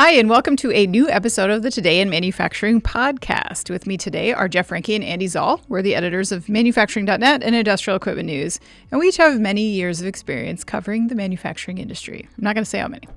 Hi, and welcome to a new episode of the Today in Manufacturing podcast. With me today are Jeff Reinke and Andy Zoll. We're the editors of manufacturing.net and Industrial Equipment News, and we each have many years of experience covering the manufacturing industry. I'm not going to say how many.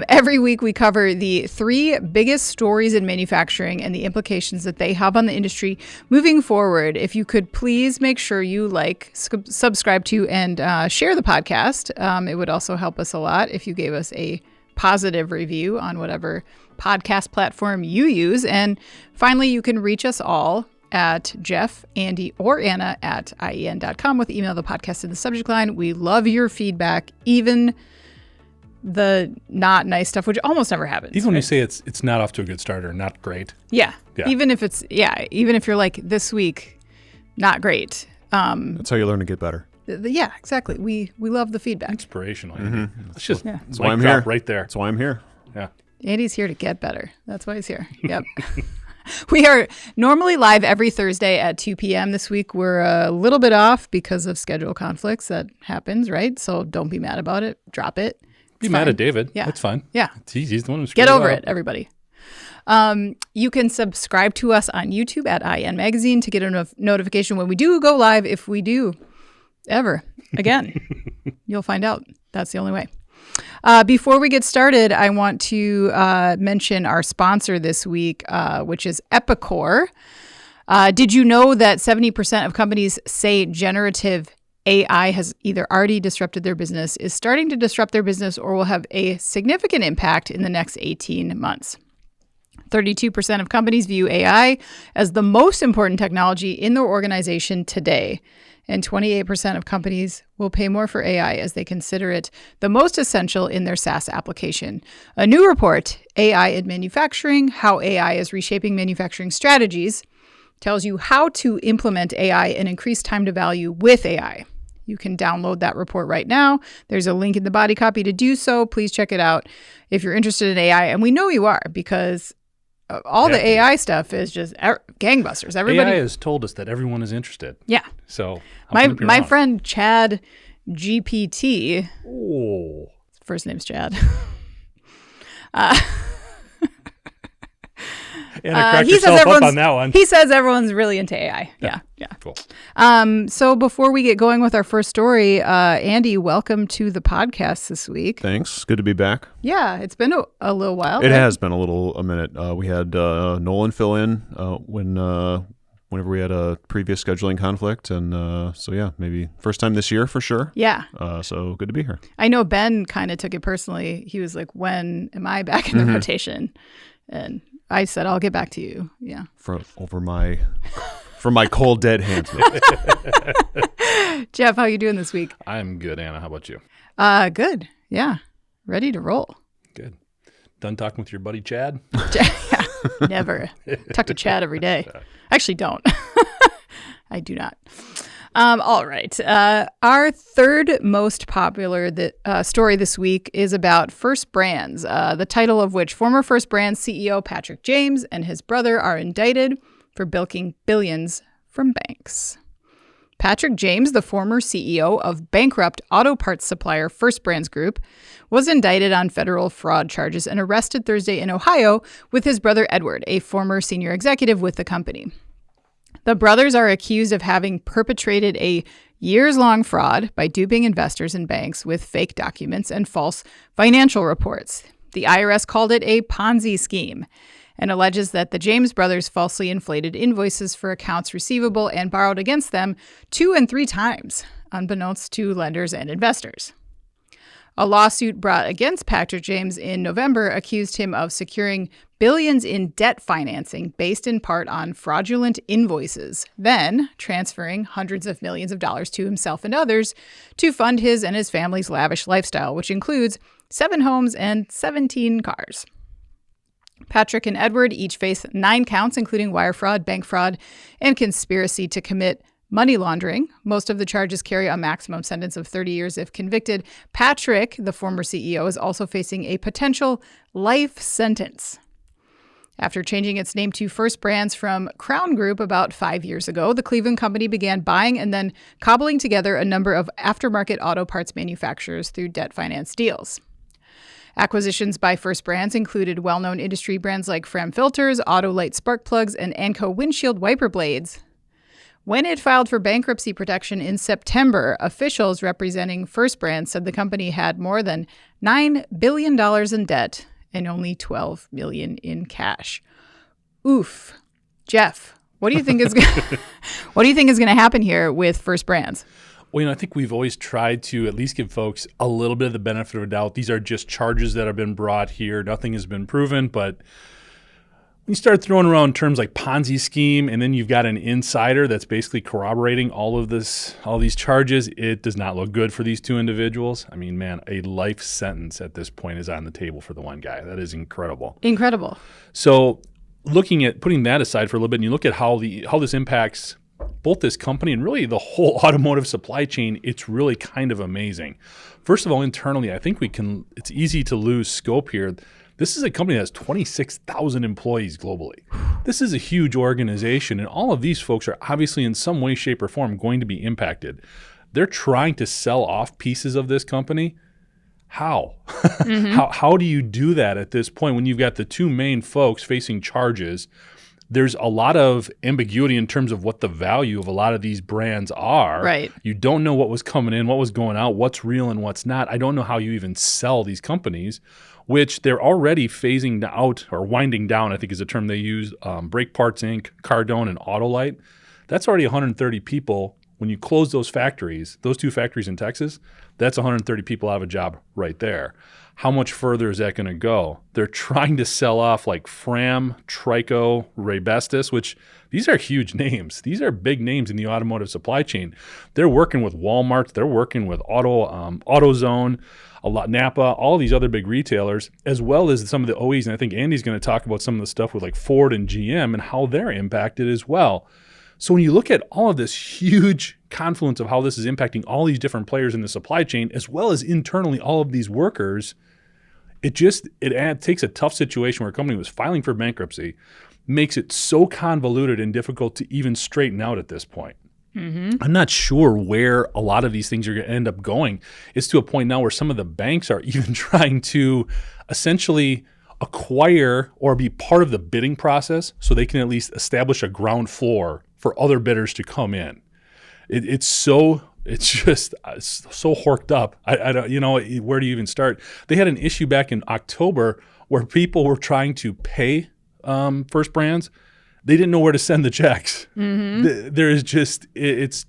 Every week we cover the three biggest stories in manufacturing and the implications that they have on the industry moving forward. If you could please make sure you subscribe to, and share the podcast. It would also help us a lot if you gave us a positive review on whatever podcast platform you use. And finally, you can reach us all at Jeff, Andy, or Anna at IEN.com with email the podcast in the subject line. We love your feedback, even the not nice stuff, which almost never happens. Even when you say it's not off to a good start or not great. Yeah. Even if you're like, this week, not great. That's how you learn to get better. Yeah, exactly. We love the feedback. Inspirational. Mm-hmm. It's just That's why I'm here. Right there. That's why I'm here. Yeah. Andy's here to get better. That's why he's here. Yep. We are normally live every Thursday at 2 p.m. This week we're a little bit off because of schedule conflicts. That happens, right? So don't be mad about it. Drop it. Be mad at David. Yeah. That's fine. Yeah. He's the one who's Get over it, everybody. You can subscribe to us on YouTube at IN Magazine to get a notification when we do go live. If we do ever again, you'll find out. That's the only way. Before we get started, I want to mention our sponsor this week, which is Epicor. Did you know that 70% of companies say generative AI has either already disrupted their business, is starting to disrupt their business, or will have a significant impact in the next 18 months? 32% of companies view AI as the most important technology in their organization today. And 28% of companies will pay more for AI as they consider it the most essential in their SaaS application. A new report, AI in Manufacturing, How AI is Reshaping Manufacturing Strategies, tells you how to implement AI and increase time to value with AI. You can download that report right now. There's a link in the body copy to do so. Please check it out if you're interested in AI. And we know you are, because all the AI stuff is just gangbusters. Everybody AI has told us that everyone is interested. Yeah. So my friend Chad GPT. Oh. First name's Chad. Anna cracked herself up on that one. He says everyone's really into AI. Yeah. Cool. So before we get going with our first story, Andy, welcome to the podcast this week. Thanks. Good to be back. Yeah, it's been a little while. It has been a minute. We had Nolan fill in whenever we had a previous scheduling conflict. And so, yeah, maybe first time this year for sure. Yeah. So good to be here. I know Ben kind of took it personally. He was like, when am I back in the rotation? And I said, I'll get back to you. Yeah. From my cold, dead hands. Jeff, how you doing this week? I'm good, Anna. How about you? Good. Yeah. Ready to roll. Good. Done talking with your buddy Chad? Yeah, never. Talk to Chad every day. Actually, don't. I do not. All right. Our third most popular story this week is about First Brands, the title of which former First Brands CEO Patrick James and his brother are indicted for bilking billions from banks. Patrick James, the former CEO of bankrupt auto parts supplier First Brands Group, was indicted on federal fraud charges and arrested Thursday in Ohio with his brother Edward, a former senior executive with the company. The brothers are accused of having perpetrated a years-long fraud by duping investors and banks with fake documents and false financial reports. The IRS called it a Ponzi scheme and alleges that the James brothers falsely inflated invoices for accounts receivable and borrowed against them 2 and 3 times, unbeknownst to lenders and investors. A lawsuit brought against Patrick James in November accused him of securing billions in debt financing based in part on fraudulent invoices, then transferring hundreds of millions of dollars to himself and others to fund his and his family's lavish lifestyle, which includes 7 homes and 17 cars. Patrick and Edward each face 9 counts, including wire fraud, bank fraud, and conspiracy to commit money laundering. Most of the charges carry a maximum sentence of 30 years if convicted. Patrick, the former CEO, is also facing a potential life sentence. After changing its name to First Brands from Crown Group about 5 years ago, the Cleveland company began buying and then cobbling together a number of aftermarket auto parts manufacturers through debt finance deals. Acquisitions by First Brands included well-known industry brands like Fram Filters, Autolite spark plugs, and Anco windshield wiper blades. When it filed for bankruptcy protection in September, officials representing First Brands said the company had more than $9 billion in debt and only $12 million in cash. Oof. Jeff, what do you think is going to happen here with First Brands? Well, I think we've always tried to at least give folks a little bit of the benefit of a doubt. These are just charges that have been brought here. Nothing has been proven, but you start throwing around terms like Ponzi scheme, and then you've got an insider that's basically corroborating all these charges. It does not look good for these two individuals. I mean, man, a life sentence at this point is on the table for the one guy. That is incredible. Incredible. So looking at putting that aside for a little bit, and you look at how this impacts both this company and really the whole automotive supply chain, it's really kind of amazing. First of all, internally, I think it's easy to lose scope here. This is a company that has 26,000 employees globally. This is a huge organization, and all of these folks are obviously in some way, shape, or form going to be impacted. They're trying to sell off pieces of this company. How? How do you do that at this point when you've got the two main folks facing charges? There's a lot of ambiguity in terms of what the value of a lot of these brands are. Right. You don't know what was coming in, what was going out, what's real and what's not. I don't know how you even sell these companies, which they're already phasing out or winding down, I think is the term they use. Brake Parts Inc., Cardone, and Autolite. That's already 130 people. When you close those factories, those two factories in Texas, that's 130 people out of a job right there. How much further is that going to go? They're trying to sell off like Fram, Trico, Raybestos, which these are huge names. These are big names in the automotive supply chain. They're working with Walmart. They're working with AutoZone, Napa, all these other big retailers, as well as some of the OEs. And I think Andy's going to talk about some of the stuff with like Ford and GM and how they're impacted as well. So when you look at all of this huge confluence of how this is impacting all these different players in the supply chain, as well as internally all of these workers, it takes a tough situation where a company was filing for bankruptcy, makes it so convoluted and difficult to even straighten out at this point. I'm not sure where a lot of these things are going to end up going. It's to a point now where some of the banks are even trying to essentially acquire or be part of the bidding process so they can at least establish a ground floor for other bidders to come in. It's just so horked up. I don't, where do you even start? They had an issue back in October where people were trying to pay First Brands. They didn't know where to send the checks. There is just, the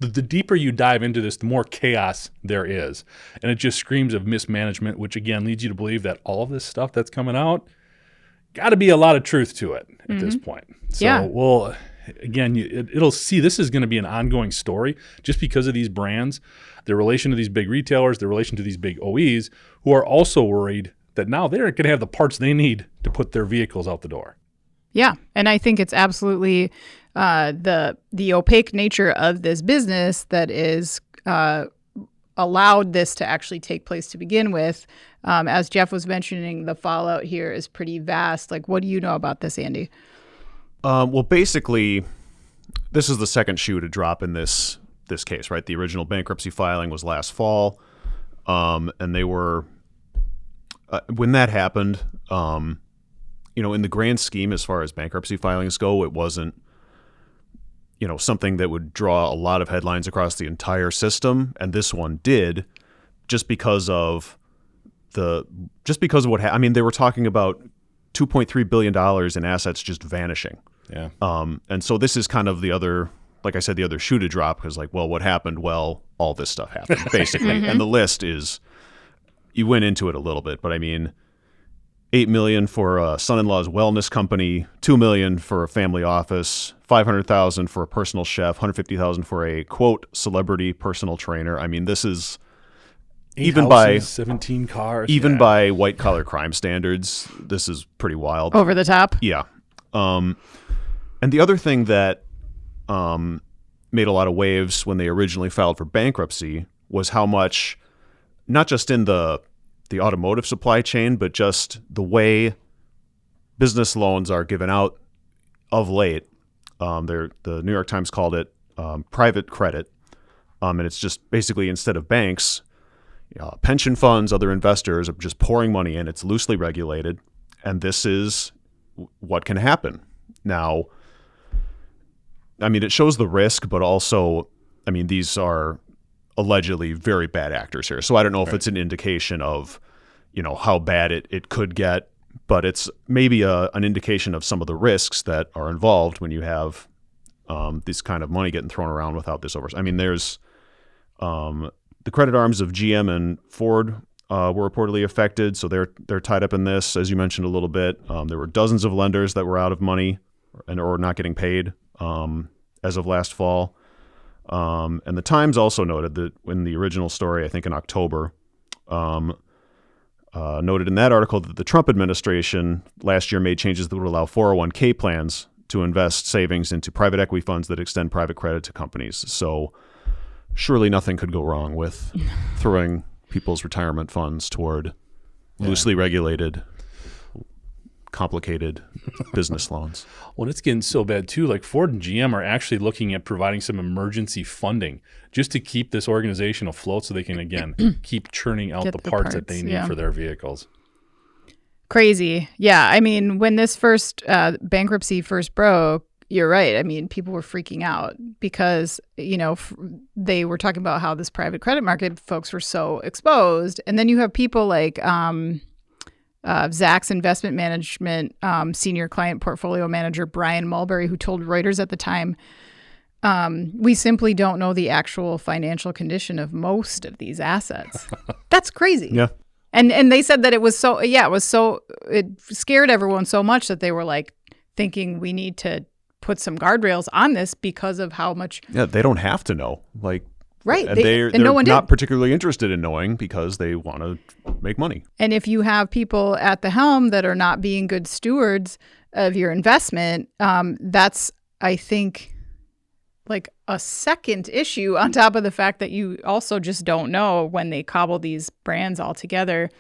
deeper you dive into this, the more chaos there is. And it just screams of mismanagement, which again leads you to believe that all of this stuff that's coming out, got to be a lot of truth to it at this point. So we'll, again, it'll see, this is going to be an ongoing story just because of these brands, their relation to these big retailers, their relation to these big OEs, who are also worried that now they're going to have the parts they need to put their vehicles out the door. Yeah, and I think it's absolutely the opaque nature of this business that is allowed this to actually take place to begin with. As Jeff was mentioning, the fallout here is pretty vast. Like, what do you know about this, Andy? Well, basically, this is the second shoe to drop in this case, right? The original bankruptcy filing was last fall, and they were when that happened. In the grand scheme, as far as bankruptcy filings go, it wasn't, something that would draw a lot of headlines across the entire system. And this one did, just because of what happened. I mean, they were talking about $2.3 billion in assets just vanishing. Yeah. And so this is kind of the other, like I said, the other shoe to drop, because what happened? Well, all this stuff happened, basically. And the list is, you went into it a little bit, but I mean, $8 million for a son-in-law's wellness company, $2 million for a family office, $500,000 for a personal chef, $150,000 for a quote celebrity personal trainer. I mean, this is 8 houses, 17 cars, by white collar crime standards. This is pretty wild. Over the top. Yeah. And the other thing that made a lot of waves when they originally filed for bankruptcy was how much, not just in the automotive supply chain, but just the way business loans are given out of late. The New York Times called it private credit. And it's just basically, instead of banks, pension funds, other investors are just pouring money in. It's loosely regulated, and this is what can happen. Now, I mean, it shows the risk, but also, I mean, these are allegedly very bad actors here. So I don't know if it's an indication of, how bad it could get, but it's maybe an indication of some of the risks that are involved when you have this kind of money getting thrown around without this oversight. I mean, there's the credit arms of GM and Ford were reportedly affected, so they're tied up in this, as you mentioned a little bit. There were dozens of lenders that were out of money or not getting paid as of last fall. And the Times also noted that in the original story, I think in October, noted in that article that the Trump administration last year made changes that would allow 401k plans to invest savings into private equity funds that extend private credit to companies. So surely nothing could go wrong with throwing people's retirement funds toward loosely regulated, complicated business loans. Well, it's getting so bad too. Like Ford and GM are actually looking at providing some emergency funding just to keep this organization afloat so they can, again, keep churning out the parts that they need for their vehicles. Crazy. Yeah. I mean, when this bankruptcy first broke, you're right. I mean, people were freaking out because, they were talking about how this private credit market folks were so exposed. And then you have people like Zacks Investment Management senior client portfolio manager Brian Mulberry, who told Reuters at the time, we simply don't know the actual financial condition of most of these assets. That's crazy. Yeah. And they said that it scared everyone so much that they were like thinking we need to put some guardrails on this because of how much. Yeah, they don't have to know. Right. And they're no one not particularly interested in knowing because they want to make money. And if you have people at the helm that are not being good stewards of your investment, that's, I think, like a second issue on top of the fact that you also just don't know when they cobble these brands all together,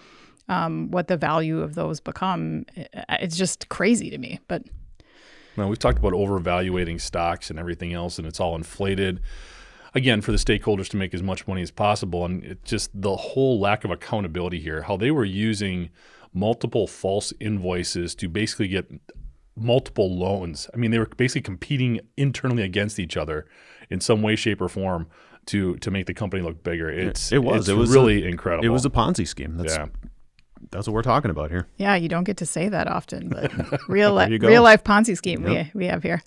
what the value of those become. It's just crazy to me. But now, we've talked about overvaluating stocks and everything else, and it's all inflated, again, for the stakeholders to make as much money as possible. And it's just the whole lack of accountability here, how they were using multiple false invoices to basically get multiple loans. I mean, they were basically competing internally against each other in some way, shape, or form to make the company look bigger. It was really incredible. It was a Ponzi scheme. That's what we're talking about here. Yeah, you don't get to say that often, but real life Ponzi scheme we have here.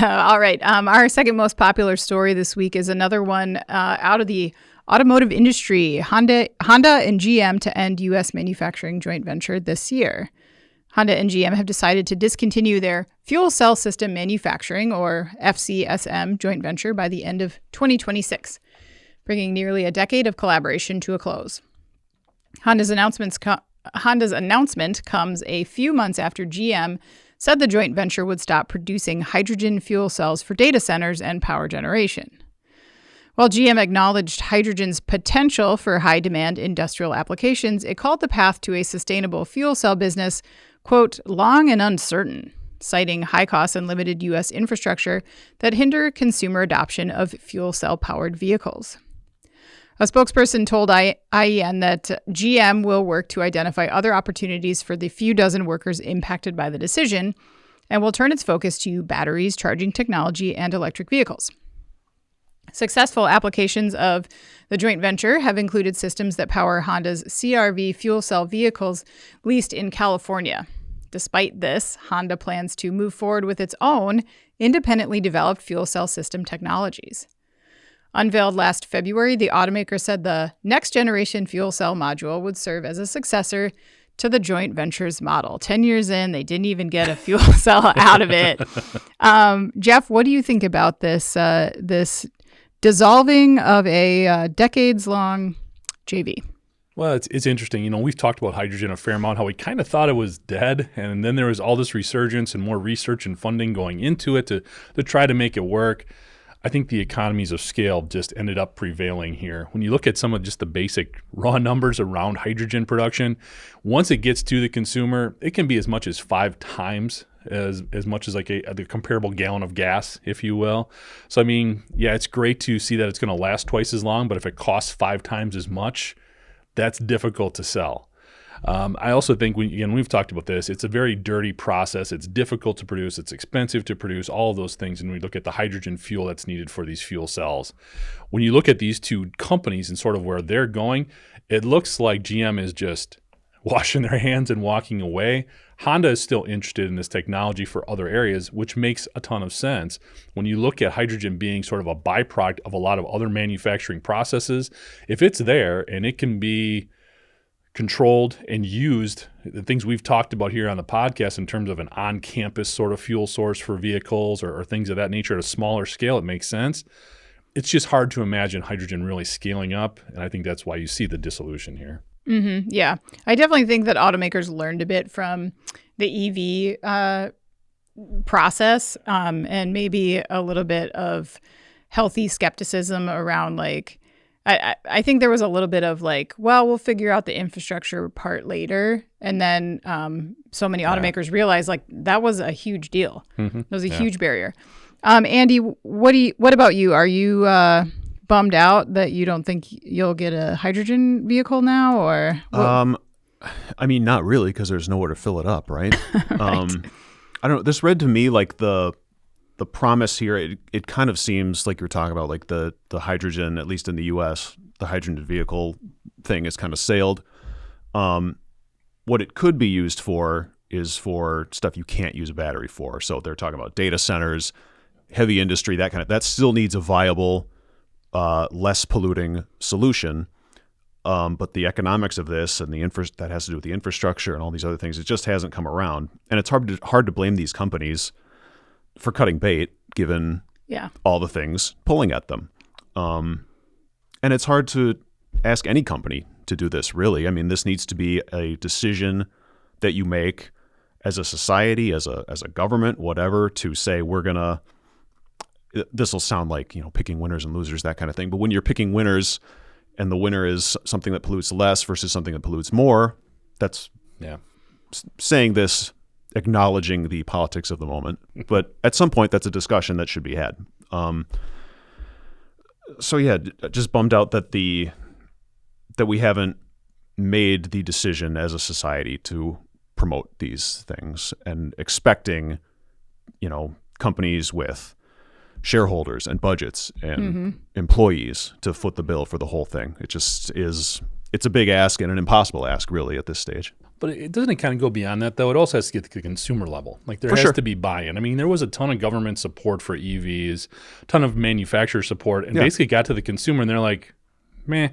All right. Our second most popular story this week is another one out of the automotive industry. Honda and GM to end U.S. manufacturing joint venture this year. Honda and GM have decided to discontinue their fuel cell system manufacturing, or FCSM, joint venture by the end of 2026, bringing nearly a decade of collaboration to a close. Honda's announcement comes a few months after GM said the joint venture would stop producing hydrogen fuel cells for data centers and power generation. While GM acknowledged hydrogen's potential for high-demand industrial applications, it called the path to a sustainable fuel cell business, quote, long and uncertain, citing high costs and limited U.S. infrastructure that hinder consumer adoption of fuel cell-powered vehicles. A spokesperson told IEN that GM will work to identify other opportunities for the few dozen workers impacted by the decision and will turn its focus to batteries, charging technology, and electric vehicles. Successful applications of the joint venture have included systems that power Honda's CR-V fuel cell vehicles leased in California. Despite this, Honda plans to move forward with its own independently developed fuel cell system technologies. Unveiled last February, the automaker said the next-generation fuel cell module would serve as a successor to the joint venture's model. 10 years in, they didn't even get a fuel cell out of it. Jeff, what do you think about this dissolving of a decades-long JV? Well, it's interesting. We've talked about hydrogen a fair amount, how we kind of thought it was dead, and then there was all this resurgence and more research and funding going into it to try to make it work. I think the economies of scale just ended up prevailing here. When you look at some of just the basic raw numbers around hydrogen production, once it gets to the consumer, it can be as much as 5 times as much as like the comparable gallon of gas, if you will. So, it's great to see that it's going to last twice as long, but if it costs 5 times as much, that's difficult to sell. I also think, we've talked about this, it's a very dirty process. It's difficult to produce. It's expensive to produce, all of those things. And we look at the hydrogen fuel that's needed for these fuel cells. When you look at these two companies and sort of where they're going, it looks like GM is just washing their hands and walking away. Honda is still interested in this technology for other areas, which makes a ton of sense. When you look at hydrogen being sort of a byproduct of a lot of other manufacturing processes, if it's there and it can be controlled and used, the things we've talked about here on the podcast in terms of an on-campus sort of fuel source for vehicles or things of that nature at a smaller scale, it makes sense. It's just hard to imagine hydrogen really scaling up, and I think that's why you see the dissolution here. Mm-hmm. Yeah. I definitely think that automakers learned a bit from the EV process, and maybe a little bit of healthy skepticism around like, I think there was a little bit of like, well, we'll figure out the infrastructure part later. And then so many automakers realized like that was a huge deal. Mm-hmm. It was a huge barrier. Andy, what about you? Are you bummed out that you don't think you'll get a hydrogen vehicle now, or? I mean, not really, because there's nowhere to fill it up, right? Right. I don't know. This read to me like the promise here, it kind of seems like you're talking about like the hydrogen, at least in the U.S., the hydrogen vehicle thing is kind of sailed. What it could be used for is for stuff you can't use a battery for. So they're talking about data centers, heavy industry, that still needs a viable, less polluting solution. But the economics of this and that has to do with the infrastructure and all these other things, it just hasn't come around. And it's hard to blame these companies for cutting bait, given all the things pulling at them. And it's hard to ask any company to do this, really. I mean, this needs to be a decision that you make as a society, as a government, whatever, to say this will sound like, picking winners and losers, that kind of thing. But when you're picking winners and the winner is something that pollutes less versus something that pollutes more, that's saying this, acknowledging the politics of the moment. But at some point, that's a discussion that should be had. Just bummed out that we haven't made the decision as a society to promote these things, and expecting, companies with shareholders and budgets and employees to foot the bill for the whole thing. It just is. It's a big ask and an impossible ask, really, at this stage. But it doesn't kind of go beyond that, though. It also has to get to the consumer level. Like there has to be buy-in. I mean, there was a ton of government support for EVs, a ton of manufacturer support, and basically got to the consumer and they're like, meh,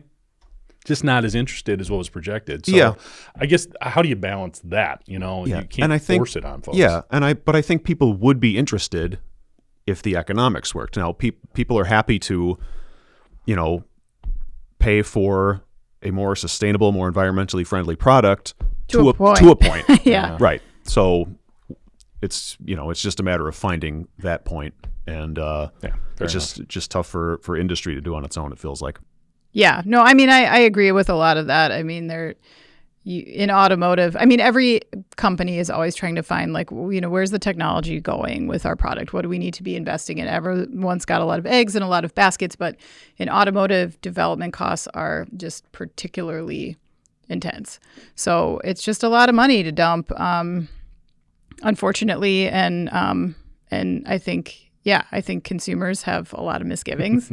just not as interested as what was projected. So I guess, how do you balance that? You can't force it on folks. Yeah, but I think people would be interested if the economics worked. Now, people are happy to, pay for a more sustainable, more environmentally friendly product to a point. Yeah. Right. So it's just a matter of finding that point, and it's just tough for industry to do on its own, it feels like. Yeah. No, I mean, I agree with a lot of that. I mean, in automotive, I mean, every company is always trying to find like, where's the technology going with our product? What do we need to be investing in? Everyone's got a lot of eggs in a lot of baskets, but in automotive, development costs are just particularly intense. So it's just a lot of money to dump, unfortunately. And I think consumers have a lot of misgivings.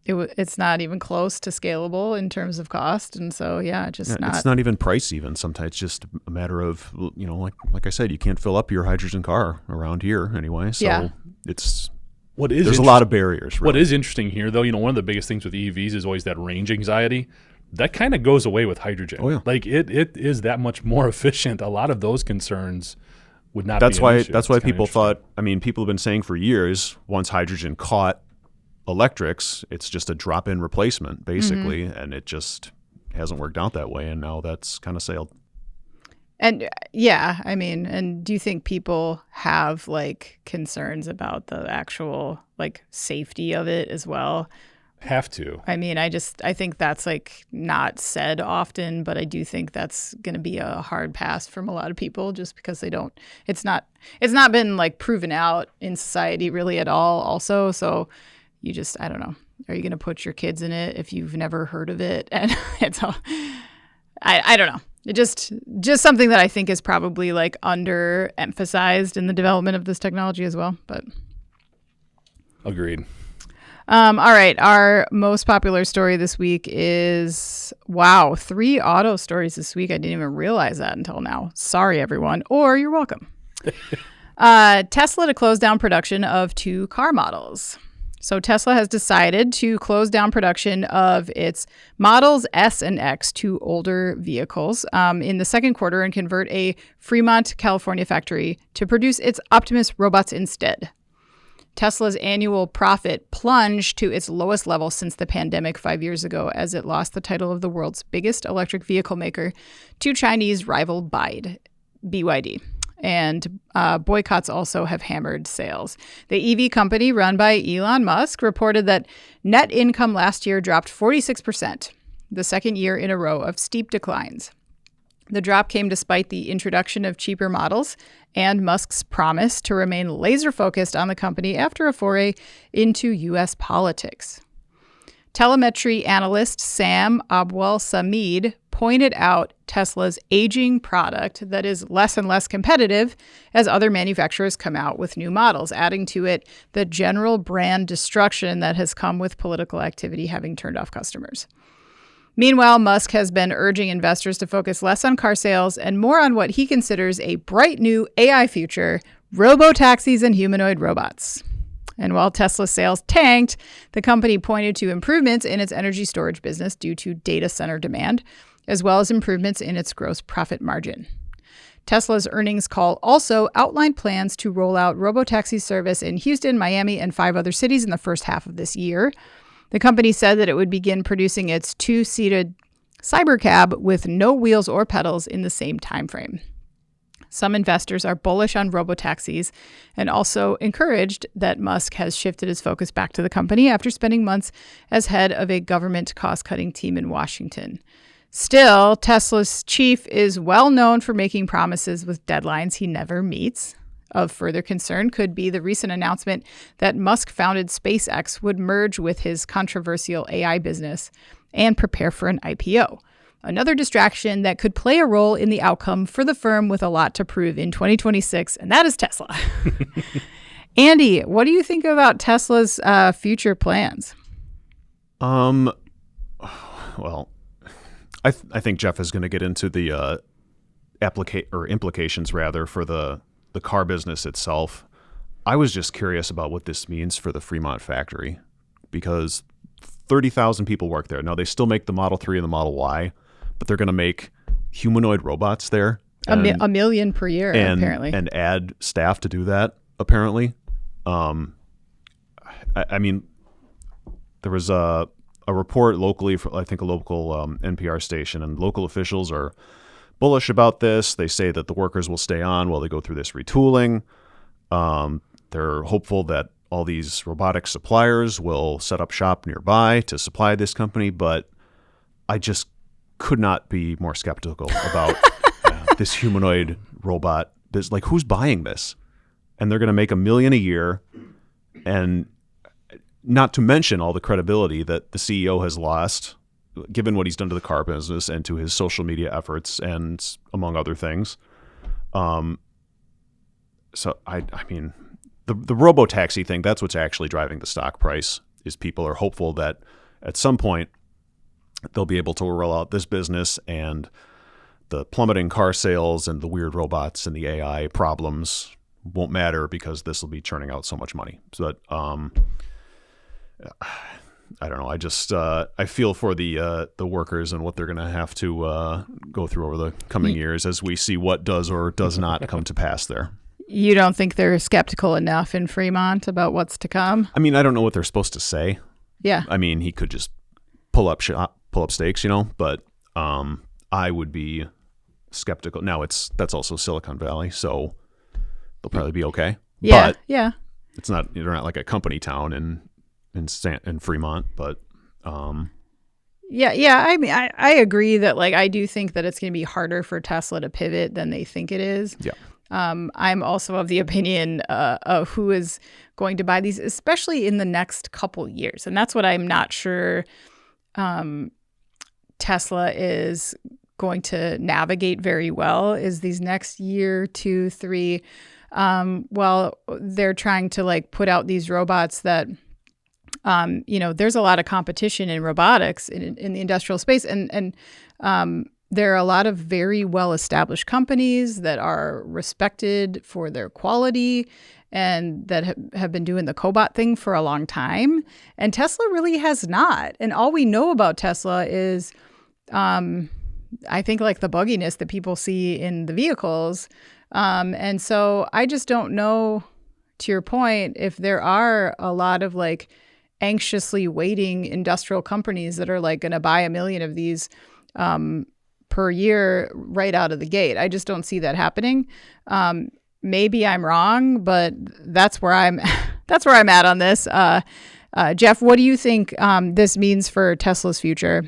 It's not even close to scalable in terms of cost. And so, it's not even price even. Sometimes it's just a matter of, like I said, you can't fill up your hydrogen car around here anyway. So there's a lot of barriers. Really. What is interesting here, though, one of the biggest things with EVs is always that range anxiety. That kind of goes away with hydrogen. Oh, yeah. Like it is that much more efficient. A lot of those concerns would not be an issue. That's why people thought, people have been saying for years, once hydrogen caught electrics, it's just a drop-in replacement, basically, and it just hasn't worked out that way, and now that's kind of sailed. And and do you think people have like concerns about the actual like safety of it as well? Have to. I mean, I think that's like not said often, but I do think that's going to be a hard pass from a lot of people just because it's not been like proven out in society really at all also. So I don't know. Are you going to put your kids in it if you've never heard of it? And it's all, I don't know. It just something that I think is probably like underemphasized in the development of this technology as well. But agreed. All right. Our most popular story this week is, 3 auto stories this week. I didn't even realize that until now. Sorry, everyone. Or you're welcome. Tesla to close down production of 2 car models. So Tesla has decided to close down production of its Models S and X, 2 older vehicles, in the second quarter and convert a Fremont, California factory to produce its Optimus robots instead. Tesla's annual profit plunged to its lowest level since the pandemic 5 years ago as it lost the title of the world's biggest electric vehicle maker to Chinese rival BYD. And boycotts also have hammered sales. The EV company run by Elon Musk reported that net income last year dropped 46%, the second year in a row of steep declines. The drop came despite the introduction of cheaper models and Musk's promise to remain laser-focused on the company after a foray into U.S. politics. Telemetry analyst Sam Abwal-Samid pointed out Tesla's aging product that is less and less competitive as other manufacturers come out with new models, adding to it the general brand destruction that has come with political activity having turned off customers. Meanwhile, Musk has been urging investors to focus less on car sales and more on what he considers a bright new AI future, robo-taxis and humanoid robots. And while Tesla's sales tanked, the company pointed to improvements in its energy storage business due to data center demand, as well as improvements in its gross profit margin. Tesla's earnings call also outlined plans to roll out robo-taxi service in Houston, Miami, and 5 other cities in the first half of this year. The company said that it would begin producing its 2-seated Cybercab with no wheels or pedals in the same timeframe. Some investors are bullish on robotaxis and also encouraged that Musk has shifted his focus back to the company after spending months as head of a government cost-cutting team in Washington. Still, Tesla's chief is well known for making promises with deadlines he never meets. Of further concern could be the recent announcement that Musk-founded SpaceX would merge with his controversial AI business and prepare for an IPO. Another distraction that could play a role in the outcome for the firm with a lot to prove in 2026, and that is Tesla. Andy, what do you think about Tesla's future plans? Well, I think Jeff is going to get into the implications rather for the car business itself. I was just curious about what this means for the Fremont factory because 30,000 people work there. Now, they still make the Model 3 and the Model Y, but they're going to make humanoid robots there. A million per year, apparently. And add staff to do that, apparently. I mean, there was a report locally, I think a local NPR station, and local officials are bullish about this. They say that the workers will stay on while they go through this retooling. They're hopeful that all these robotic suppliers will set up shop nearby to supply this company, but I just could not be more skeptical about this humanoid robot. Like, who's buying this? And they're going to make $1 million a year, and not to mention all the credibility that the CEO has lost, given what he's done to the car business and to his social media efforts, and among other things. So I mean, the robo-taxi thing, that's what's actually driving the stock price, is people are hopeful that at some point they'll be able to roll out this business, and the plummeting car sales and the weird robots and the AI problems won't matter because this will be churning out so much money. So I don't know. I just I feel for the workers and what they're going to have to go through over the coming years as we see what does or does not come to pass there. You don't think they're skeptical enough in Fremont about what's to come? I mean, I don't know what they're supposed to say. Yeah. I mean, he could just pull up stakes, but I would be skeptical. Now that's also Silicon Valley, so they'll probably be okay. Yeah. But yeah. It's not. They're not like a company town in Fremont, but yeah. I mean, I agree that I do think that it's going to be harder for Tesla to pivot than they think it is. Yeah. I'm also of the opinion of who is going to buy these, especially in the next couple years. And that's what I'm not sure Tesla is going to navigate very well, is these next year, 2, 3. Well, they're trying to like put out these robots that, there's a lot of competition in robotics in the industrial space. And there are a lot of very well-established companies that are respected for their quality and that have been doing the cobot thing for a long time. And Tesla really has not. And all we know about Tesla is, I think, like the bugginess that people see in the vehicles. And so I just don't know, to your point, if there are a lot of like anxiously waiting industrial companies that are like going to buy 1 million of these per year right out of the gate. I just don't see that happening. Maybe I'm wrong, but that's where I'm at on this. Jeff, what do you think this means for Tesla's future?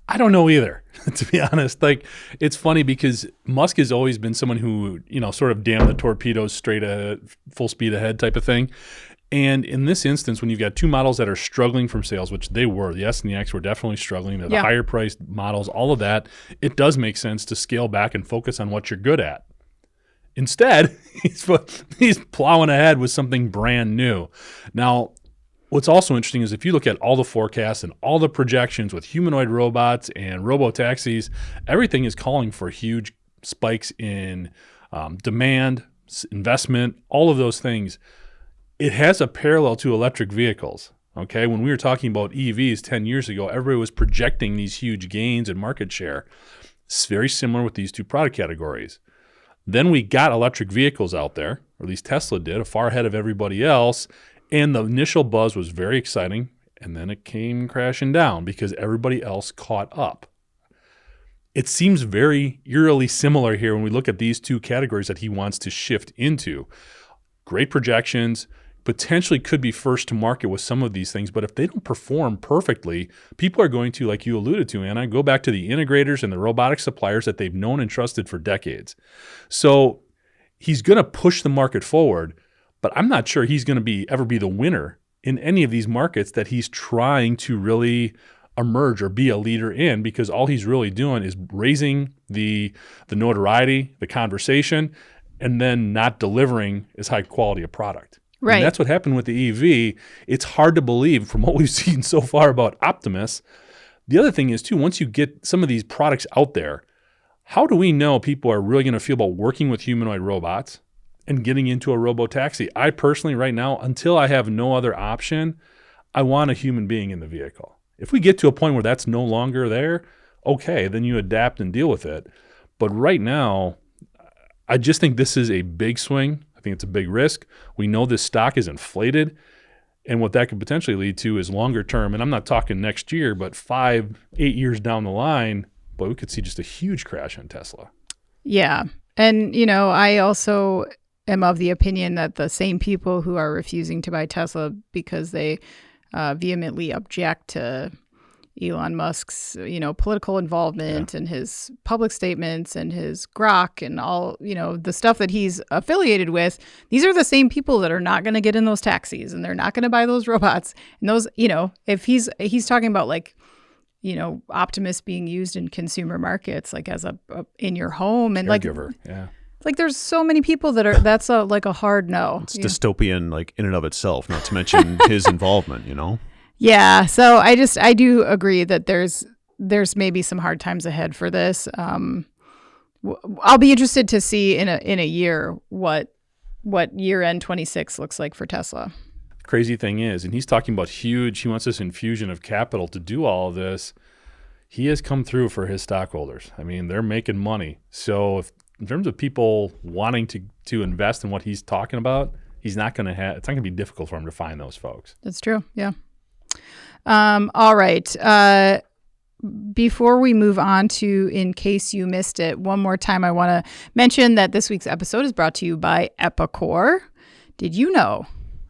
I don't know either, to be honest. Like, it's funny because Musk has always been someone who, sort of damn the torpedoes straight ahead, full speed ahead type of thing. And in this instance, when you've got two models that are struggling from sales, which they were, the S and the X were definitely struggling, they're the higher priced models, all of that, it does make sense to scale back and focus on what you're good at. Instead, he's plowing ahead with something brand new. Now, what's also interesting is if you look at all the forecasts and all the projections with humanoid robots and robo-taxis, everything is calling for huge spikes in demand, investment, all of those things. It has a parallel to electric vehicles. Okay, when we were talking about EVs 10 years ago, everybody was projecting these huge gains in market share. It's very similar with these two product categories. Then we got electric vehicles out there, or at least Tesla did, far ahead of everybody else. And the initial buzz was very exciting. And then it came crashing down because everybody else caught up. It seems very eerily similar here when we look at these two categories that he wants to shift into. Great projections, potentially could be first to market with some of these things, but if they don't perform perfectly, people are going to, like you alluded to, Anna, go back to the integrators and the robotic suppliers that they've known and trusted for decades. So he's going to push the market forward, but I'm not sure he's going to ever be the winner in any of these markets that he's trying to really emerge or be a leader in, because all he's really doing is raising the notoriety, the conversation, and then not delivering as high quality a product. Right. And that's what happened with the EV. It's hard to believe from what we've seen so far about Optimus. The other thing is, too, once you get some of these products out there, how do we know people are really going to feel about working with humanoid robots and getting into a robo-taxi? I personally, right now, until I have no other option, I want a human being in the vehicle. If we get to a point where that's no longer there, okay, then you adapt and deal with it. But right now, I just think this is a big swing. I think it's a big risk. We know this stock is inflated, and what that could potentially lead to is longer term. And I'm not talking next year, but 5-8 years down the line, boy, we could see just a huge crash on Tesla. Yeah. And, I also am of the opinion that the same people who are refusing to buy Tesla because they vehemently object to Elon Musk's, political involvement and his public statements and his grok and all, the stuff that he's affiliated with. These are the same people that are not going to get in those taxis and they're not going to buy those robots. And those, if he's talking about like, Optimus being used in consumer markets, like as a in your home and caregiver, like there's so many people that's a hard no. It's dystopian, like in and of itself, not to mention his involvement, Yeah, so I do agree that there's maybe some hard times ahead for this. I'll be interested to see in a year what year end 26 looks like for Tesla. Crazy thing is, and he's talking about he wants this infusion of capital to do all of this. He has come through for his stockholders. I mean, they're making money. So in terms of people wanting to invest in what he's talking about, it's not going to be difficult for him to find those folks. That's true. Yeah. All right. Before we move on to In Case You Missed It, one more time I want to mention that this week's episode is brought to you by Epicor. Did you know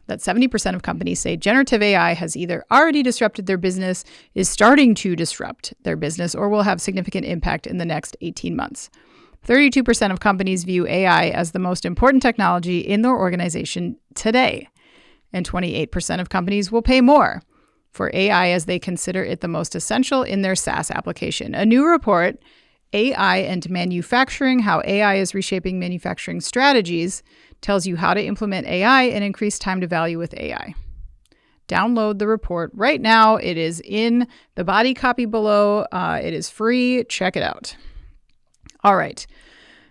that 70% of companies say generative AI has either already disrupted their business, is starting to disrupt their business, or will have significant impact in the next 18 months? 32% of companies view AI as the most important technology in their organization today. And 28% of companies will pay more for AI as they consider it the most essential in their SaaS application. A new report, AI and Manufacturing, How AI is Reshaping Manufacturing Strategies, tells you how to implement AI and increase time to value with AI. Download the report right now. It is in the body copy below. It is free. Check it out. All right.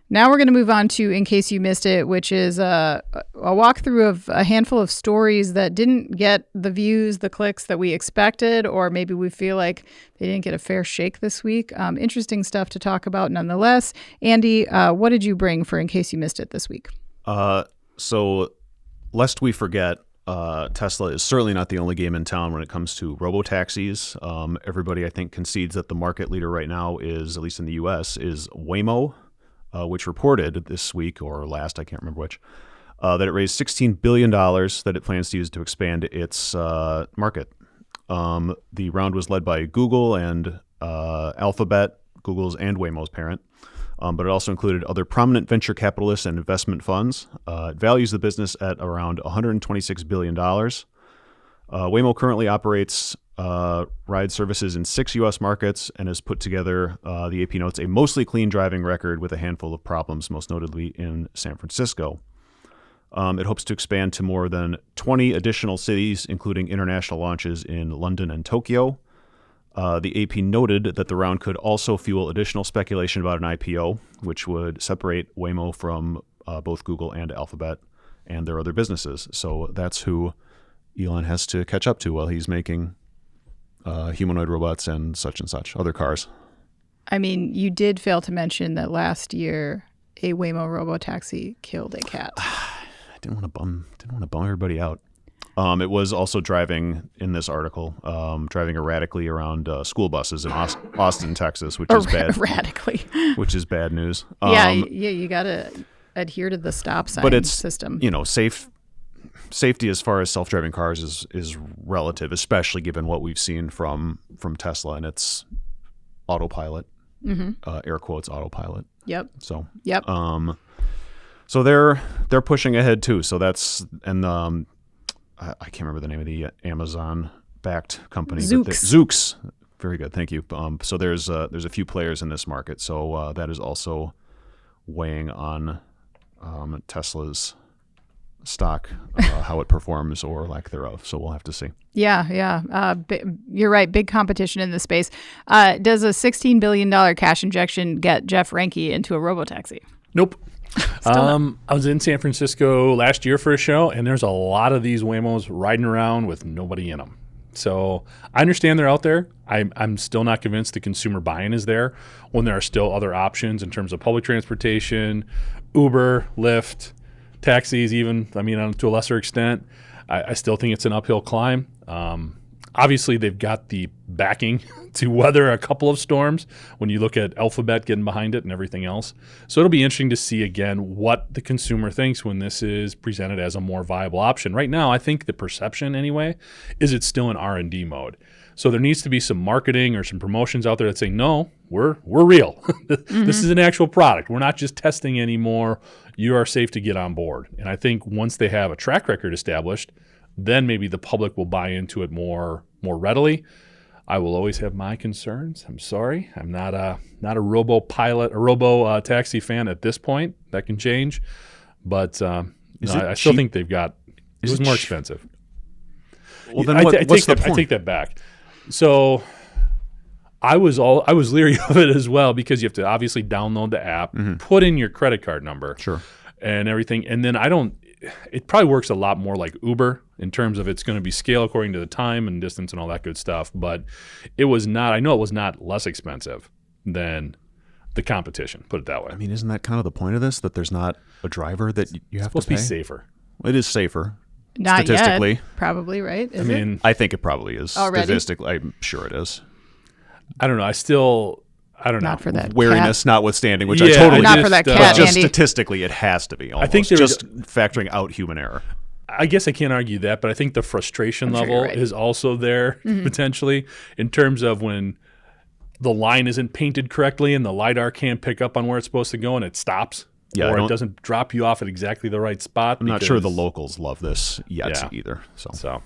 Now we're going to move on to In Case You Missed It, which is a walkthrough of a handful of stories that didn't get the views, the clicks that we expected, or maybe we feel like they didn't get a fair shake this week. Interesting stuff to talk about nonetheless. Andy, what did you bring for In Case You Missed It this week? So lest we forget, Tesla is certainly not the only game in town when it comes to robo-taxis. Everybody, I think, concedes that the market leader right now is, at least in the U.S., is Waymo, which reported this week, or last, I can't remember which, that it raised $16 billion that it plans to use to expand its market. The round was led by Google and Alphabet, Google's and Waymo's parent. But it also included other prominent venture capitalists and investment funds. It values the business at around $126 billion. Waymo currently operates ride services in 6 U.S. markets and has put together, the AP notes, a mostly clean driving record with a handful of problems, most notably in San Francisco. It hopes to expand to more than 20 additional cities, including international launches in London and Tokyo. The AP noted that the round could also fuel additional speculation about an IPO, which would separate Waymo from both Google and Alphabet and their other businesses. So that's who Elon has to catch up to while he's making humanoid robots and such, other cars. I mean, you did fail to mention that last year a Waymo robotaxi killed a cat. I didn't want to bum everybody out. It was also driving, in this article, driving erratically around school buses in Austin, Texas, which is bad. Erratically. Which is bad news. Yeah, you got to adhere to the stop sign system. You know, safety as far as self-driving cars is relative, especially given what we've seen from Tesla and its autopilot, air quotes autopilot. Yep. So yep. So they're pushing ahead too. So that's I can't remember the name of the Amazon-backed company. Zoox. Very good, thank you. So there's a few players in this market. So that is also weighing on Tesla's stock, how it performs or lack thereof. So we'll have to see. Yeah. You're right. Big competition in the space. Does a $16 billion cash injection get Jeff Reinke into a robotaxi? Nope. I was in San Francisco last year for a show, and there's a lot of these Waymos riding around with nobody in them. So I understand they're out there. I'm still not convinced the consumer buy-in is there when there are still other options in terms of public transportation, Uber, Lyft, taxis even, to a lesser extent. I still think it's an uphill climb. Obviously, they've got the backing to weather a couple of storms when you look at Alphabet getting behind it and everything else. So it'll be interesting to see, again, what the consumer thinks when this is presented as a more viable option. Right now, I think the perception, anyway, is it's still in R&D mode. So there needs to be some marketing or some promotions out there that say, no, we're real. This is an actual product. We're not just testing anymore. You are safe to get on board. And I think once they have a track record established, then maybe the public will buy into it more readily. I will always have my concerns. I'm sorry. I'm not a robo pilot, a robo taxi fan at this point. That can change. But I still think they've got – it was more expensive. Well, then what's the point? I take that back. So I was leery of it as well because you have to obviously download the app, put in your credit card number and everything. And then it probably works a lot more like Uber in terms of it's going to be scale according to the time and distance and all that good stuff. But it was not – I know it was not less expensive than the competition, put it that way. I mean, isn't that kind of the point of this, that there's not a driver that you have to pay? It's supposed to be safer. Well, it is safer. Not statistically. Yet, probably, right? Is it? I think it probably is. Already? Statistically, I'm sure it is. I don't know. I don't know. Not for that wariness cat. Notwithstanding, which I totally not for that cat, but just Andy. Statistically, it has to be. Almost. I think just factoring out human error. I guess I can't argue that, but I think the frustration level is also there potentially in terms of when the line isn't painted correctly and the LiDAR can't pick up on where it's supposed to go and it stops. Yeah, or it doesn't drop you off at exactly the right spot. I'm not sure the locals love this yet Yeah. either. So.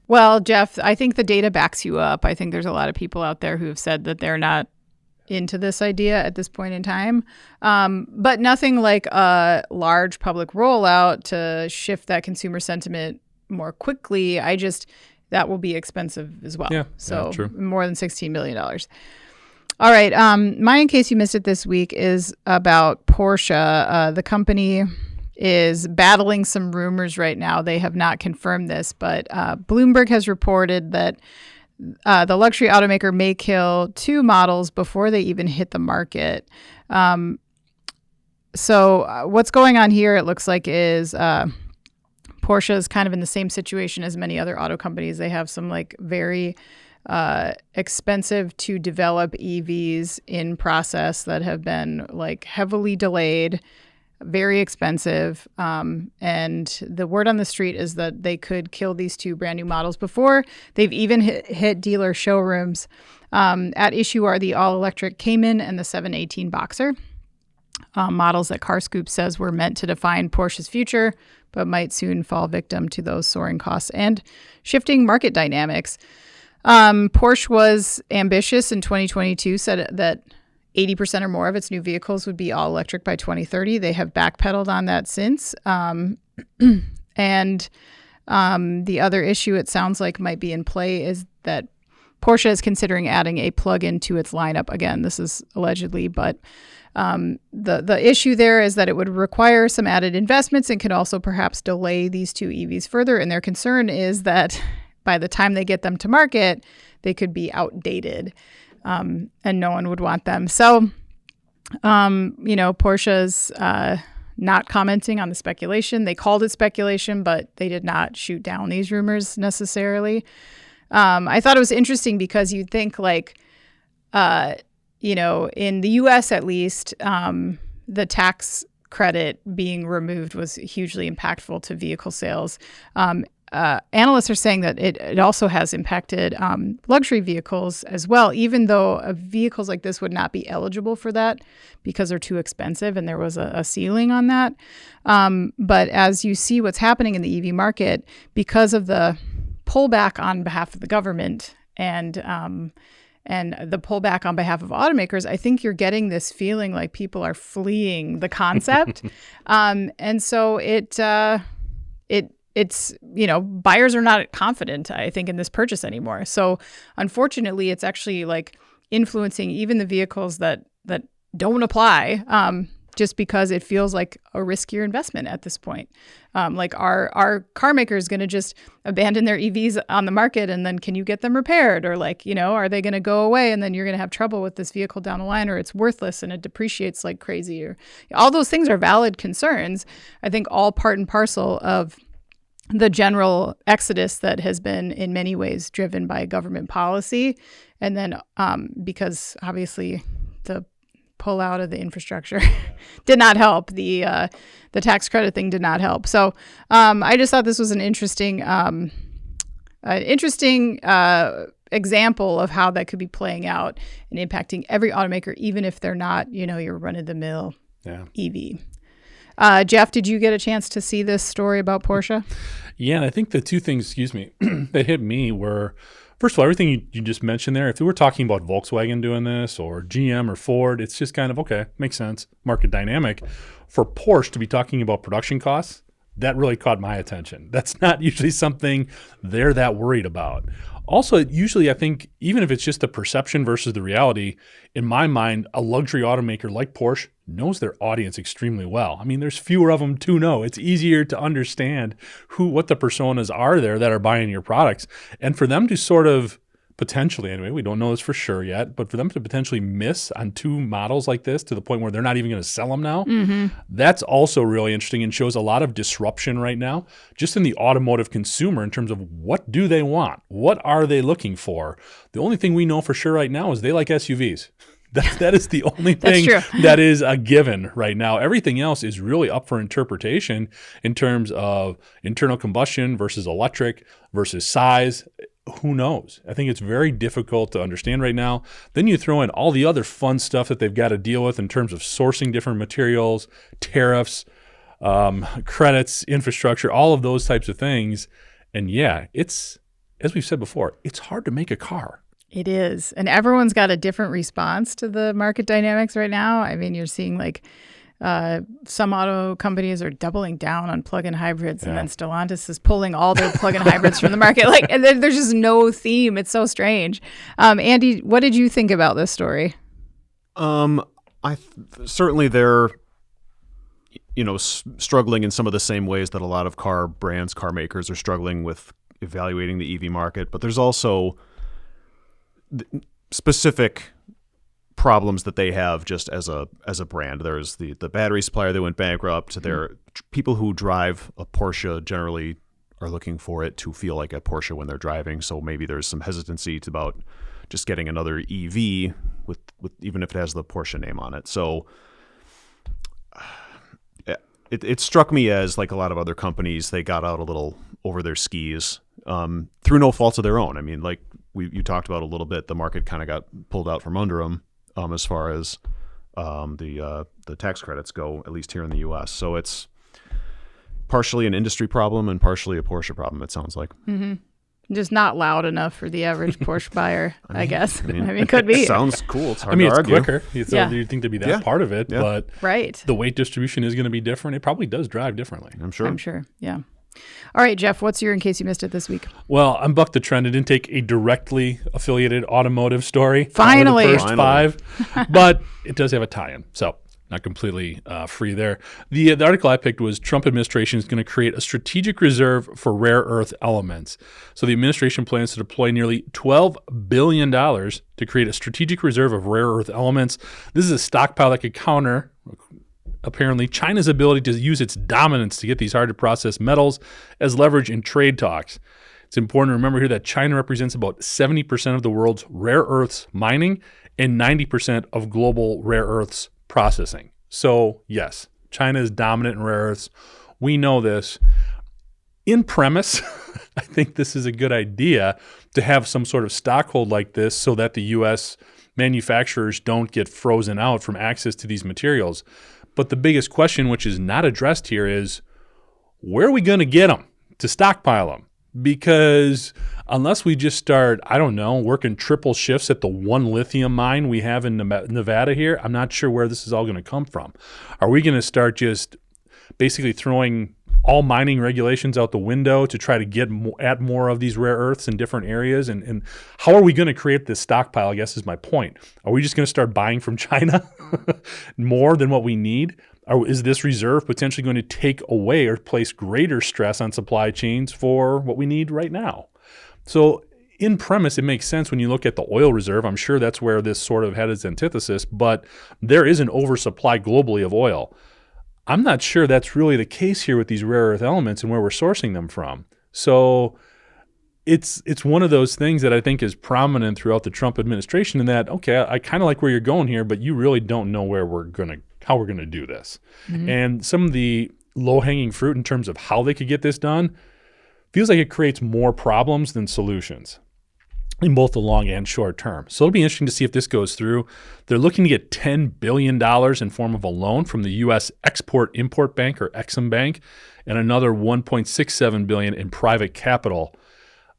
Well, Jeff, I think the data backs you up. I think there's a lot of people out there who have said that they're not into this idea at this point in time. But nothing like a large public rollout to shift that consumer sentiment more quickly. That will be expensive as well. Yeah, so true. More than $16 million. All right. My In Case You Missed It this week is about Porsche. The company is battling some rumors right now. They have not confirmed this, but Bloomberg has reported that the luxury automaker may kill 2 models before they even hit the market. So what's going on here, it looks like, is Porsche is kind of in the same situation as many other auto companies. They have some like very expensive to develop EVs in process that have been like heavily delayed, very expensive. And the word on the street is that they could kill these 2 brand new models before they've even hit dealer showrooms. At issue are the all-electric Cayman and the 718 Boxer, models that CarScoop says were meant to define Porsche's future, but might soon fall victim to those soaring costs and shifting market dynamics. Porsche was ambitious in 2022, said that 80% or more of its new vehicles would be all electric by 2030. They have backpedaled on that since. And the other issue it sounds like might be in play is that Porsche is considering adding a plug-in to its lineup. Again, this is allegedly, but the issue there is that it would require some added investments and could also perhaps delay these 2 EVs further. And their concern is that by the time they get them to market, they could be outdated, and no one would want them. So, Porsche's not commenting on the speculation. They called it speculation, but they did not shoot down these rumors necessarily. I thought it was interesting because you'd think like, in the U.S. at least, the tax credit being removed was hugely impactful to vehicle sales. Analysts are saying that it also has impacted luxury vehicles as well, even though vehicles like this would not be eligible for that because they're too expensive and there was a ceiling on that. But as you see what's happening in the EV market, because of the pullback on behalf of the government and the pullback on behalf of automakers, I think you're getting this feeling like people are fleeing the concept. And so it's buyers are not confident, I think, in this purchase anymore. So unfortunately, it's actually like influencing even the vehicles that don't apply, just because it feels like a riskier investment at this point. Like our car maker is going to just abandon their EVs on the market, and then can you get them repaired? Or are they going to go away and then you're going to have trouble with this vehicle down the line, or it's worthless and it depreciates like crazy? Or all those things are valid concerns. I think all part and parcel of the general exodus that has been in many ways driven by government policy. And then because obviously the pull out of the infrastructure did not help. The tax credit thing did not help. So I just thought this was an interesting example of how that could be playing out and impacting every automaker, even if they're not, your run-of-the-mill EV. Jeff, did you get a chance to see this story about Porsche? Yeah, and I think the 2 things, that hit me were, first of all, everything you just mentioned there. If we were talking about Volkswagen doing this or GM or Ford, it's just kind of, okay, makes sense, market dynamic. For Porsche to be talking about production costs, that really caught my attention. That's not usually something they're that worried about. Also, usually I think even if it's just the perception versus the reality, in my mind, a luxury automaker like Porsche knows their audience extremely well. I mean, there's fewer of them to know. It's easier to understand what the personas are there that are buying your products. And for them to sort of potentially, anyway, we don't know this for sure yet, but for them to potentially miss on 2 models like this to the point where they're not even going to sell them now, that's also really interesting and shows a lot of disruption right now, just in the automotive consumer in terms of what do they want? What are they looking for? The only thing we know for sure right now is they like SUVs. That is the only thing that is a given right now. Everything else is really up for interpretation in terms of internal combustion versus electric versus size. who knows? I think it's very difficult to understand right now. Then you throw in all the other fun stuff that they've got to deal with in terms of sourcing different materials, tariffs, credits, infrastructure, all of those types of things. And yeah, it's, as we've said before, it's hard to make a car. It is. And everyone's got a different response to the market dynamics right now. I mean, you're seeing like some auto companies are doubling down on plug-in hybrids, and then Stellantis is pulling all their plug-in hybrids from the market. Like, and there's just no theme. It's so strange. Andy, what did you think about this story? Certainly they're, struggling in some of the same ways that a lot of car brands, car makers are struggling with evaluating the EV market. But there's also specific problems that they have just as a brand. There's the battery supplier that went bankrupt. There, people who drive a Porsche generally are looking for it to feel like a Porsche when they're driving. So maybe there's some hesitancy about just getting another EV with even if it has the Porsche name on it. So it struck me as, like a lot of other companies, they got out a little over their skis through no fault of their own. I mean, like you talked about a little bit, the market kind of got pulled out from under them. As far as the tax credits go, at least here in the U.S. So it's partially an industry problem and partially a Porsche problem, it sounds like. Mm-hmm. Just not loud enough for the average Porsche buyer, I guess. I mean, it could be. Sounds cool. It's hard to argue. It's quicker. You'd think to be that part of it, but right. The weight distribution is going to be different. It probably does drive differently. I'm sure. Yeah. All right, Jeff, what's your in case you missed it this week? Well, I'm buck the trend. I didn't take a directly affiliated automotive story. Finally. The first five, but it does have a tie-in. So not completely free there. The article I picked was Trump administration is going to create a strategic reserve for rare earth elements. So the administration plans to deploy nearly $12 billion to create a strategic reserve of rare earth elements. This is a stockpile that could counter apparently China's ability to use its dominance to get these hard-to-process metals as leverage in trade talks. It's important to remember here that China represents about 70% of the world's rare earths mining and 90% of global rare earths processing. So, yes, China is dominant in rare earths. We know this. In premise, I think this is a good idea to have some sort of stockhold like this so that the U.S. manufacturers don't get frozen out from access to these materials. But the biggest question, which is not addressed here, is where are we going to get them to stockpile them? Because unless we just start, working triple shifts at the one lithium mine we have in Nevada here, I'm not sure where this is all going to come from. Are we going to start just basically throwing all mining regulations out the window to try to get at more of these rare earths in different areas? And how are we going to create this stockpile, I guess is my point. Are we just going to start buying from China more than what we need? Or is this reserve potentially going to take away or place greater stress on supply chains for what we need right now? So in premise, it makes sense when you look at the oil reserve. I'm sure that's where this sort of had its antithesis, but there is an oversupply globally of oil. I'm not sure that's really the case here with these rare earth elements and where we're sourcing them from. So it's one of those things that I think is prominent throughout the Trump administration in that, okay, I kind of like where you're going here, but you really don't know how we're going to do this. Mm-hmm. And some of the low-hanging fruit in terms of how they could get this done feels like it creates more problems than solutions in both the long and short term. So it'll be interesting to see if this goes through. They're looking to get $10 billion in form of a loan from the U.S. Export-Import Bank, or Exim Bank, and another $1.67 billion in private capital.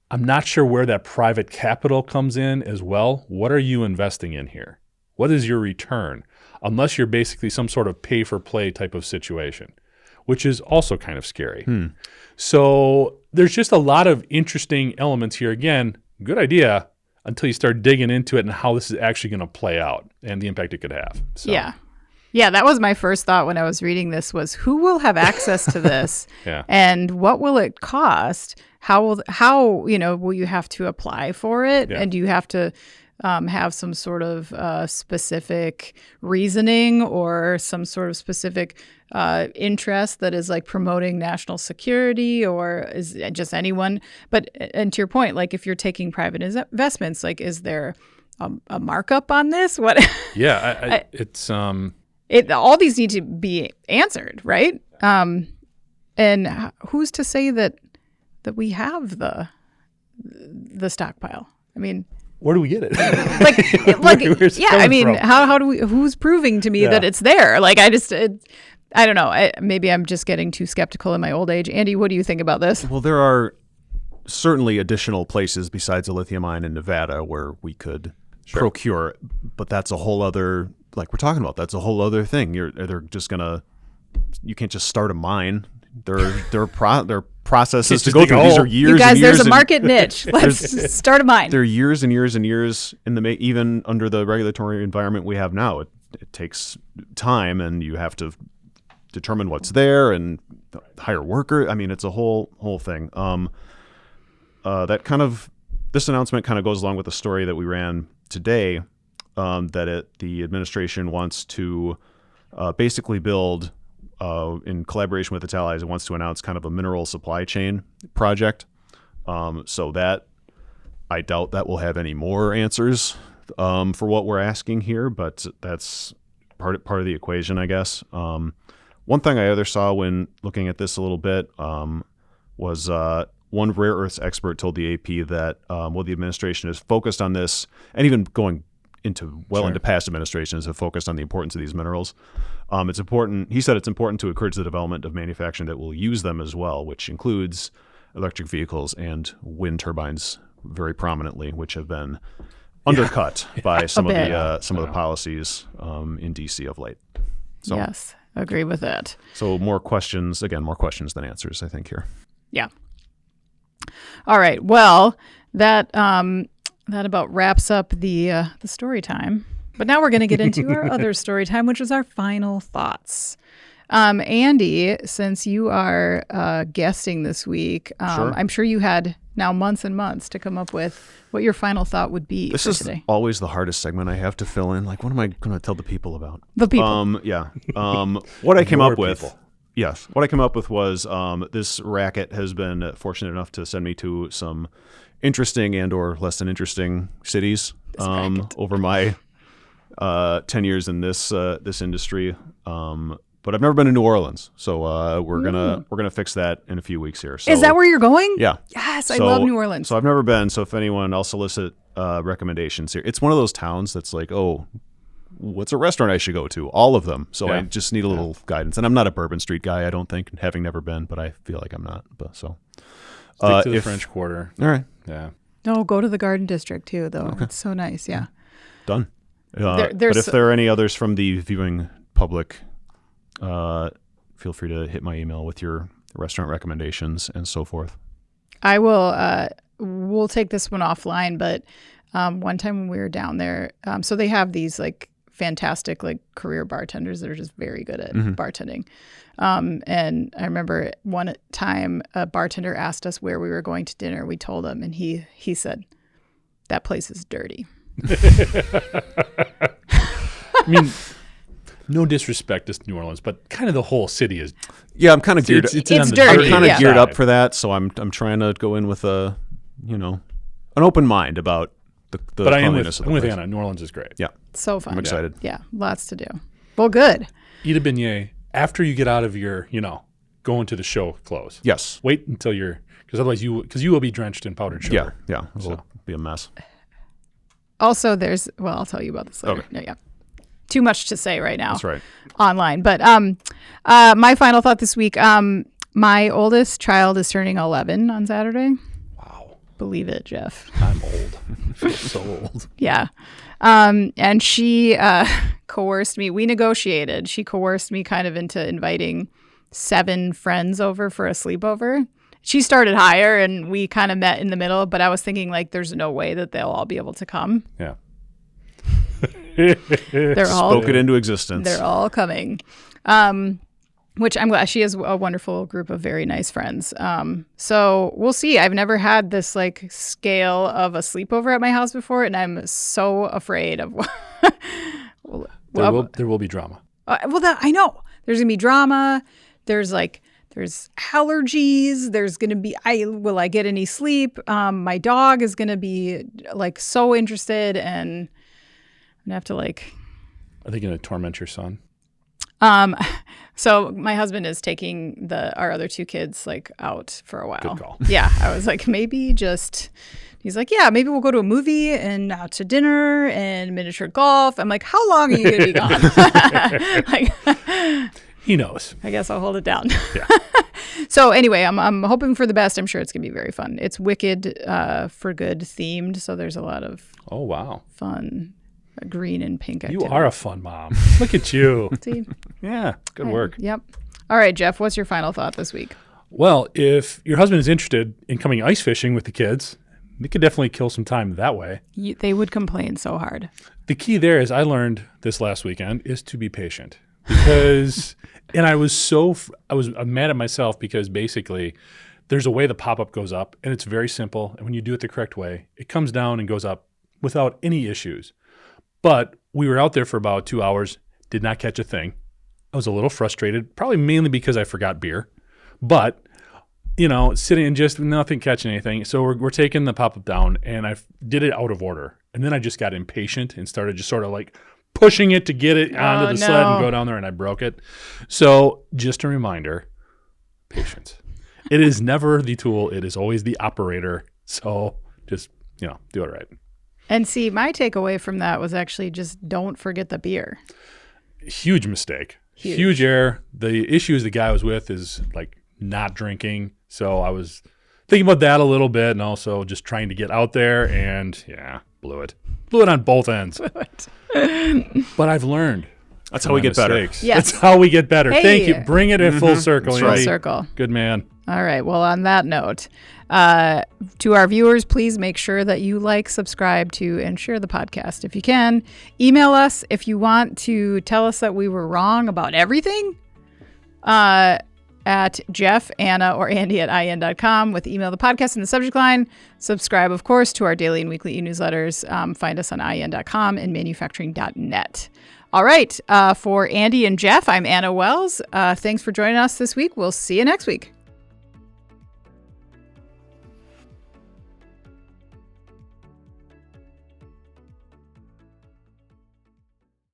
I'm not sure where that private capital comes in as well. What are you investing in here? What is your return? Unless you're basically some sort of pay-for-play type of situation, which is also kind of scary. So there's just a lot of interesting elements here. Again, good idea until you start digging into it and how this is actually going to play out and the impact it could have. So. Yeah, that was my first thought when I was reading this was who will have access to this Yeah. And what will it cost? How will you have to apply for it? Yeah. And do you have to have some sort of specific reasoning or some sort of specific interest that is like promoting national security, or is it just anyone? But and to your point, like if you're taking private investments, like is there a markup on this? What? Yeah, it's all these need to be answered, right? And who's to say that we have the stockpile? I mean, Where do we get it? where's it coming from? How do we? Who's proving to me that it's there? Like, I don't know. Maybe I'm just getting too skeptical in my old age. Andy, what do you think about this? Well, there are certainly additional places besides a lithium mine in Nevada where we could procure, but that's a whole other, like we're talking about, that's a whole other thing. They're just gonna, you can't just start a mine. There are processes to go through. These are years. You guys, and years. There's a market niche. Let's start a mine. There are years and years and years in the even under the regulatory environment we have now. It takes time, and you have to determine what's there and hire workers. I mean, it's a whole thing. This announcement kind of goes along with the story that we ran today, that the administration wants to basically build, in collaboration with its allies, it wants to announce kind of a mineral supply chain project. So that I doubt that we'll have any more answers for what we're asking here, but that's part of the equation, I guess. One thing I saw when looking at this a little bit was one rare earths expert told the AP that the administration is focused on this, and even going into past administrations have focused on the importance of these minerals. It's important. He said it's important to encourage the development of manufacturing that will use them as well, which includes electric vehicles and wind turbines very prominently, which have been undercut by some of the policies in DC of late. So, yes, agree with that. So more questions than answers, I think, here. Yeah. All right. Well, that about wraps up the story time. But now we're going to get into our other story time, which is our final thoughts. Andy, since you are guesting this week, Sure. I'm sure you had now months and months to come up with what your final thought would be This for is today. always the hardest segment I have to fill in. Like, what am I going to tell the people about? The people. What I came More up with. people. Yes. What I came up with was this racket has been fortunate enough to send me to some interesting and or less than interesting cities over my 10 years in this industry. But I've never been to New Orleans, so we're gonna fix that in a few weeks here. So, Is that where you're going? Yeah. Yes, I love New Orleans. So I've never been. So if anyone, I'll solicit recommendations here. It's one of those towns that's like, oh, what's a restaurant I should go to? All of them. So I just need a little guidance. And I'm not a Bourbon Street guy, I don't think, having never been, but I feel like I'm not. But so stick to the French Quarter. All right. Yeah. No, go to the Garden District too, though. Okay. It's so nice. Yeah. Done. But if there are any others from the viewing public, feel free to hit my email with your restaurant recommendations and so forth. I will. We'll take this one offline, but one time when we were down there, so they have these like fantastic like career bartenders that are just very good at bartending. And I remember one time a bartender asked us where we were going to dinner. We told him, and he said, "That place is dirty." I mean, no disrespect to New Orleans, but kind of the whole city is. Yeah, I'm kind of geared. It's dirty. I'm kind of geared up side. for that, so I'm trying to go in with an open mind about the But I am cleanliness with of the place. Anna. New Orleans is great. Yeah, So fun. I'm excited. Yeah, lots to do. Well, good. Eat a beignet after you get out of your, going to the show clothes. Yes. Wait until because otherwise you will be drenched in powdered sugar. Yeah. It'll be a mess. Also, I'll tell you about this later. Okay. No, yeah. Too much to say right now. That's right. Online. But my final thought this week, my oldest child is turning 11 on Saturday. Wow. Believe it, Jeff. I'm old. I feel so old. Yeah. And she coerced me. We negotiated. She coerced me kind of into inviting 7 friends over for a sleepover. She started higher and we kind of met in the middle, but I was thinking like there's no way that they'll all be able to come. Yeah. They're all Spoke it into existence. They're all coming. Which I'm glad. She has a wonderful group of very nice friends. So we'll see. I've never had this like scale of a sleepover at my house before, and I'm so afraid of. There will be drama. I know there's gonna be drama. There's allergies. There's gonna be. Will I get any sleep? My dog is gonna be like so interested, and I'm gonna have to like. Are they going to torment your son? So my husband is taking our other two kids like out for a while. Good call. Yeah, I was like, maybe just. He's like, yeah, maybe we'll go to a movie and out to dinner and miniature golf. I'm like, how long are you going to be gone? Like, he knows. I guess I'll hold it down. Yeah. So anyway, I'm hoping for the best. I'm sure it's going to be very fun. It's Wicked for Good themed, so there's a lot of Oh, wow. fun green and pink You activity. are a fun mom. Look at you. See? Yeah, good work. Yep. All right, Jeff, what's your final thought this week? Well, if your husband is interested in coming ice fishing with the kids, they could definitely kill some time that way. They would complain so hard. The key there is I learned this last weekend is to be patient because, and I was I'm mad at myself because basically there's a way the pop-up goes up and it's very simple. And when you do it the correct way, it comes down and goes up without any issues. But we were out there for about 2 hours, did not catch a thing. I was a little frustrated, probably mainly because I forgot beer, but sitting and just nothing catching anything. So we're taking the pop-up down, and I did it out of order. And then I just got impatient and started just sort of like pushing it to get it onto the sled and go down there, and I broke it. So just a reminder, patience. It is never the tool. It is always the operator. So just, do it right. And see, my takeaway from that was actually just don't forget the beer. Huge mistake. Huge error. The issues the guy was with is like not drinking. So I was thinking about that a little bit and also just trying to get out there and blew it. Blew it on both ends. But I've learned. That's how we get better. Yes. That's how we get better. Hey. Thank you. Bring it in full circle. That's Full right. circle. Good man. All right. Well, on that note, to our viewers, please make sure that you like, subscribe to, and share the podcast if you can. Email us if you want to tell us that we were wrong about everything. At Jeff, Anna, or Andy at in.com with email the podcast in the subject line. Subscribe, of course, to our daily and weekly e-newsletters. Find us on in.com and manufacturing.net. All right. For Andy and Jeff, I'm Anna Wells. Thanks for joining us this week. We'll see you next week.